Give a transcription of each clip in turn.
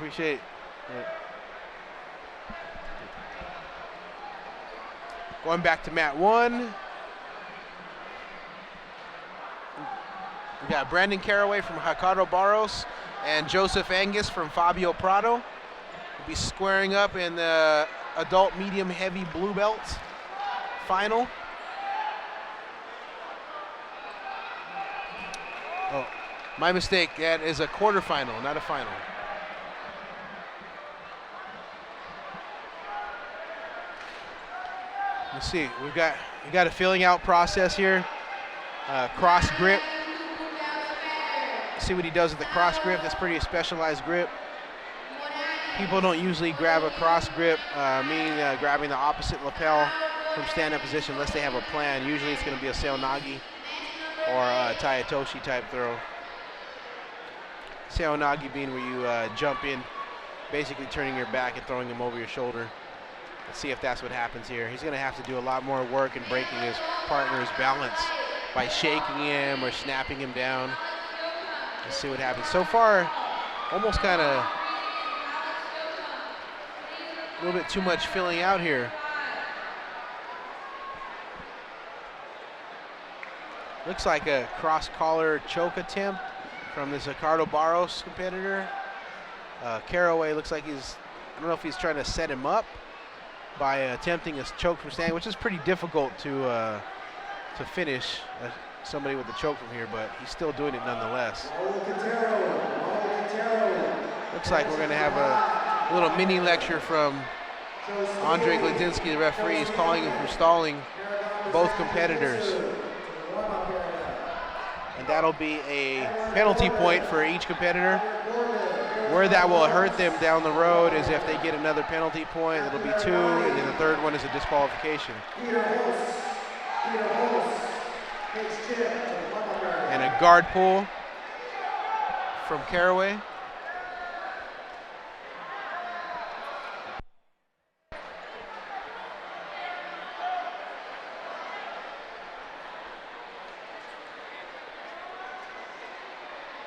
appreciate it. Yeah. Going back to mat 1. We got Brandon Caraway from Ricardo Barros and Joseph Angus from Fabio Prado. We'll be squaring up in the adult medium heavy blue belt final. Oh, my mistake. That is a quarterfinal, not a final. Let's see. We got a filling out process here. Cross grip. See what he does with the cross grip. That's pretty specialized grip. People don't usually grab a cross grip, meaning grabbing the opposite lapel from stand-up position unless they have a plan. Usually it's going to be a seonagi or a taitoshi type throw. Seonagi being where you jump in, basically turning your back and throwing him over your shoulder. Let's see if that's what happens here. He's going to have to do a lot more work in breaking his partner's balance by shaking him or snapping him down. Let's see what happens. So far, almost kind of a little bit too much filling out here. Looks like a cross-collar choke attempt from this Ricardo Barros competitor. Caraway looks like I don't know if he's trying to set him up by attempting a choke from standing, which is pretty difficult to finish somebody with a choke from here, but he's still doing it nonetheless. Looks like we're going to have a little mini lecture from Andre Gledzinski, the referee. He's calling him for stalling both competitors. And that'll be a penalty point for each competitor. Where that will hurt them down the road is if they get another penalty point. It'll be 2, and then the third one is a disqualification. And a guard pull from Caraway.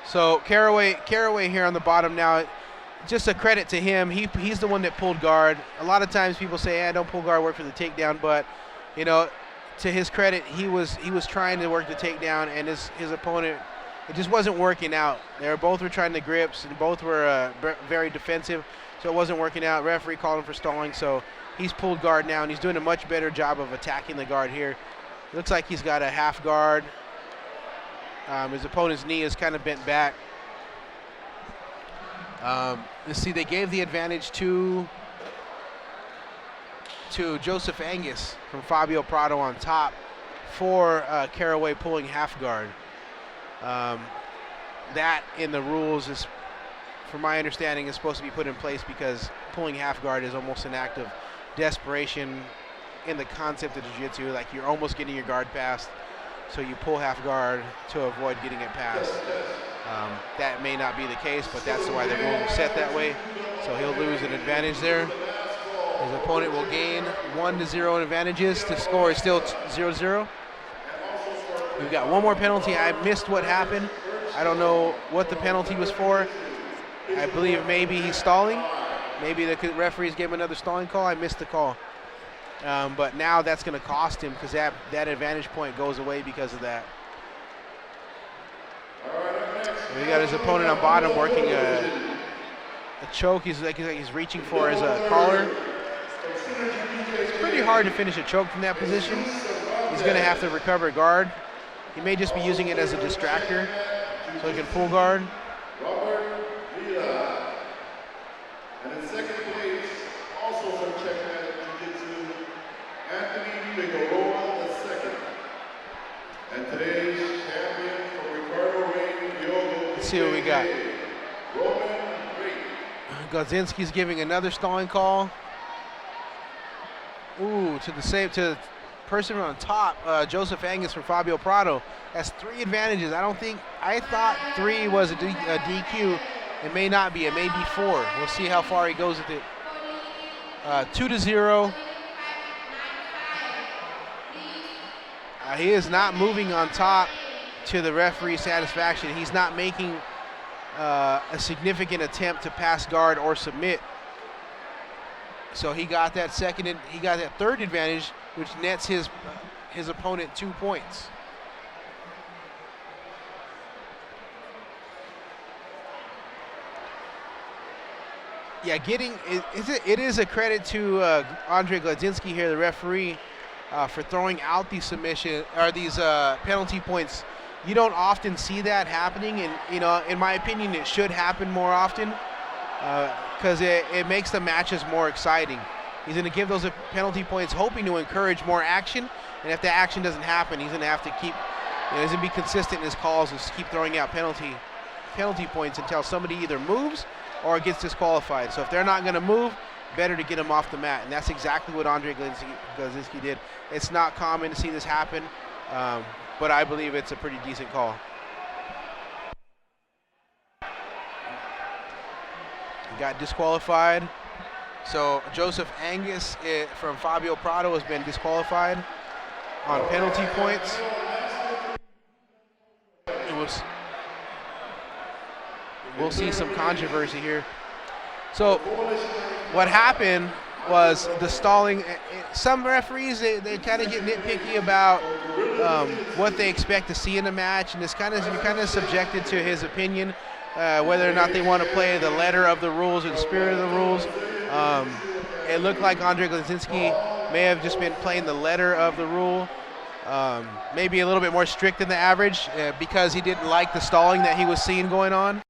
So Caraway here on the bottom now. Just a credit to him. He's the one that pulled guard. A lot of times people say, don't pull guard, work for the takedown. But, you know, to his credit, he was trying to work the takedown, and his opponent, it just wasn't working out. Both were trying the grips, and both were very defensive, so it wasn't working out. Referee called him for stalling, so he's pulled guard now, and he's doing a much better job of attacking the guard here. Looks like he's got a half guard. His opponent's knee is kind of bent back. Let's see, they gave the advantage to Joseph Angus from Fabio Prado on top for Caraway pulling half guard. That in the rules is, from my understanding, is supposed to be put in place because pulling half guard is almost an act of desperation in the concept of jiu-jitsu. Like, you're almost getting your guard passed, so you pull half guard to avoid getting it passed. That may not be the case, but that's why the rule is set that way. So he'll lose an advantage there. His opponent will gain 1-0 advantages. The score is still 0-0. We've got one more penalty. I missed what happened. I don't know what the penalty was for. I believe maybe he's stalling. Maybe the referees gave him another stalling call. I missed the call. But now that's going to cost him because that advantage point goes away because of that. We got his opponent on bottom working a choke. He's reaching for his collar. It's pretty hard to finish a choke from that position. He's going to have to recover guard. He may just be using it as a distractor so he can pull guard. And in second place, also from Checkmate Jiu-Jitsu, Anthony Figueroa II. And today's champion from Ricardo Ray. Let's see what we got. Gledzinski's giving another stalling call. Ooh, to the person on top, Joseph Angus from Fabio Prado has 3 advantages. I thought 3 was a DQ. It may not be. It may be 4. We'll see how far he goes with it. 2-0. He is not moving on top to the referee's satisfaction. He's not making a significant attempt to pass guard or submit. So he got that third advantage, which nets his opponent 2 points. Yeah, it is a credit to Andre Gladzinski here, the referee, for throwing out these penalty points. You don't often see that happening, and in my opinion, it should happen more often because it makes the matches more exciting. He's going to give those penalty points, hoping to encourage more action, and if the action doesn't happen, he's going to have to he's going to be consistent in his calls and just keep throwing out penalty points until somebody either moves or gets disqualified. So if they're not going to move, better to get them off the mat, and that's exactly what Andre Gladzinski did. It's not common to see this happen, but I believe it's a pretty decent call. He got disqualified. So Joseph Angus from Fabio Prado has been disqualified on penalty points. We'll see some controversy here. So what happened was the stalling. Some referees, they kind of get nitpicky about what they expect to see in a match, and you're kind of subjected to his opinion, whether or not they want to play the letter of the rules or the spirit of the rules. It looked like Andre Gladzinski may have just been playing the letter of the rule, maybe a little bit more strict than the average because he didn't like the stalling that he was seeing going on.